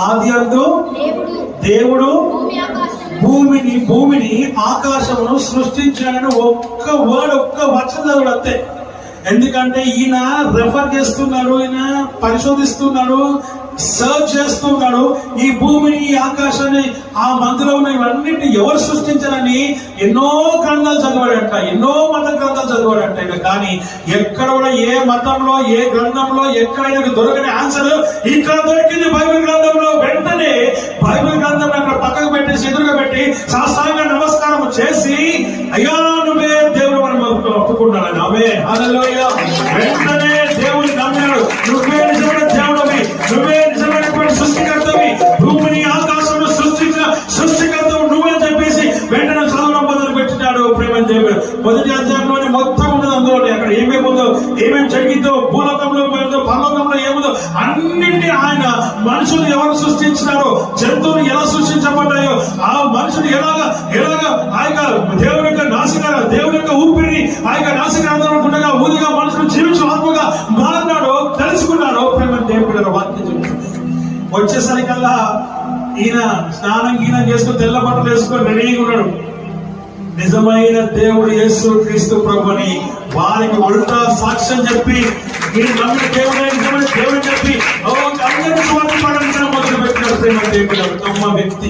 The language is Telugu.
ఆదియందు దేవుడు భూమిని ఆకాశమును సృష్టించాడని ఒక్క వచనం చదువుడు అంతే. ఎందుకంటే ఈయన రెఫర్ చేస్తున్నాడు, ఈయన పరిశోధిస్తున్నాడు, సర్చ్ చేస్తున్నాడు. ఈ భూమిని, ఈ ఆకాశాన్ని, ఆ మందులో ఉన్న ఇవన్నిటిని ఎవరు సృష్టించారని ఎన్నో గ్రంథాలు చదివాడంట, ఎన్నో మత గ్రంథాలు చదివాడంట. కానీ ఎక్కడ కూడా ఏ మతంలో, ఏ గ్రంథంలో ఎక్కడైనా దొరకని ఆన్సర్ ఇక్కడ దొరికింది బైబిల్ గ్రంథంలో. వెంటనే బైబిల్ గ్రంథం అక్కడ పక్కకు పెట్టేసి ఎదురుగా పెట్టి సాష్టాంగ నమస్కారం చేసి, అయ్యా నువ్వే దేవుడు మనం ఒప్పుకున్నాడు. ఆమె హల్లెలూయా. వెంటనే దేవుని నమ్మాడు. నువ్వే నిజమైన దేవుడివి, నువ్వే నిజమైనటువంటి సృష్టికర్తవి, భూమిని ఆకాశంలో సృష్టించిన సృష్టికర్తవు నువ్వే చెప్పేసి వెంటనే చదవడం మొదలు పెట్టినాడు. ప్రేమ దేవుడు మొదటి అధ్యాయంలోనే మొత్తం ఉన్నది. అందులోనే అక్కడ ఏమేమి ఉందో, ఏమేమి జరిగిందో, భూలోకంలో పరలోకంలో ఏముందో అన్నింటినీ ఆయన మనుషులు ఎవరు సృష్టించినారో, జంతువులు ఎలా సృష్టించబడ్డాయో, ఆ మనుషులు ఎలాగా ఆ యొక్క దేవుని యొక్క దేవుని యొక్క ఊపిరిని ఆ యొక్క నాసికాంతరంగా ఊదిగా మనుషులు జీవించు ఆత్మగా మారినాడో తెలుసుకున్నాడో. ప్రేమ దేవుడు వాక్యం చెప్తుంది. వచ్చేసరికల్లా ఈయన స్నానం చేసుకుని తెల్ల బట్టలు వేసుకొని రెడీగా ఉన్నాడు. నిజమైన దేవుడు యేసు క్రీస్తు ప్రభుని వారికి ఉల్టా సాక్ష్యం చెప్పి, మీరు నమ్మిన దేవుడే నిజమైన దేవుడు చెప్పి అందరినీ స్వార్థపడించడం మొదలు పెట్టిన ప్రేమ దేవుడు వ్యక్తి.